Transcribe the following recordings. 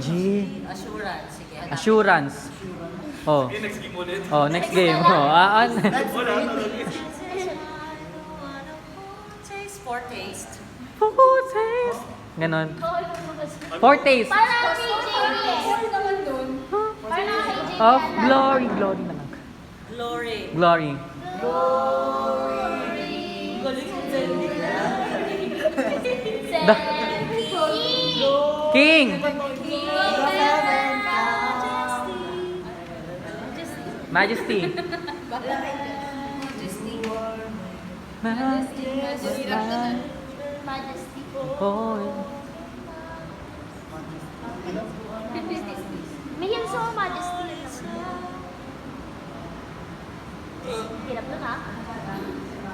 G. Assurance. Sige, hanapin. Assurance. Oh. Next game ulit. Oh, next game. Oh, Foretaste. Foretaste. Ganon. Foretaste. Parang kay Jamie eh. Naman dun. Parang kay Jamie. Of glory. Glory na lang. Glory. Glory. The King. Majesty. Majesty. Oh. May hymn song, Majesty. Hirap nun ha?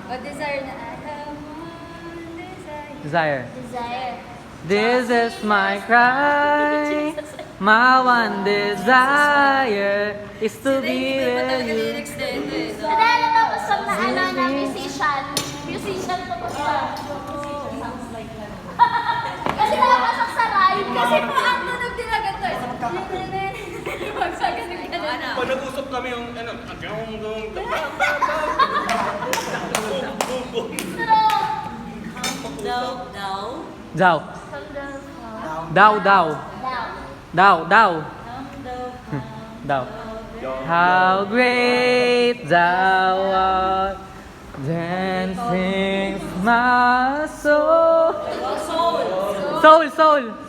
What desire na I have one desire. Desire. Desire. This is my cry. My one desire is to be with you. Nadala tapos pag naala na musician. Musician tapos pa. Kasi nakapasok sa ride. Kasi po ang tunog din agad to. Magsagan ng ganun. Pag nag-usap kami yung ano, Pero, Daw. Daw, daw. Daw, daw. Daw. How great thou art, then sings my soul. Soul, soul.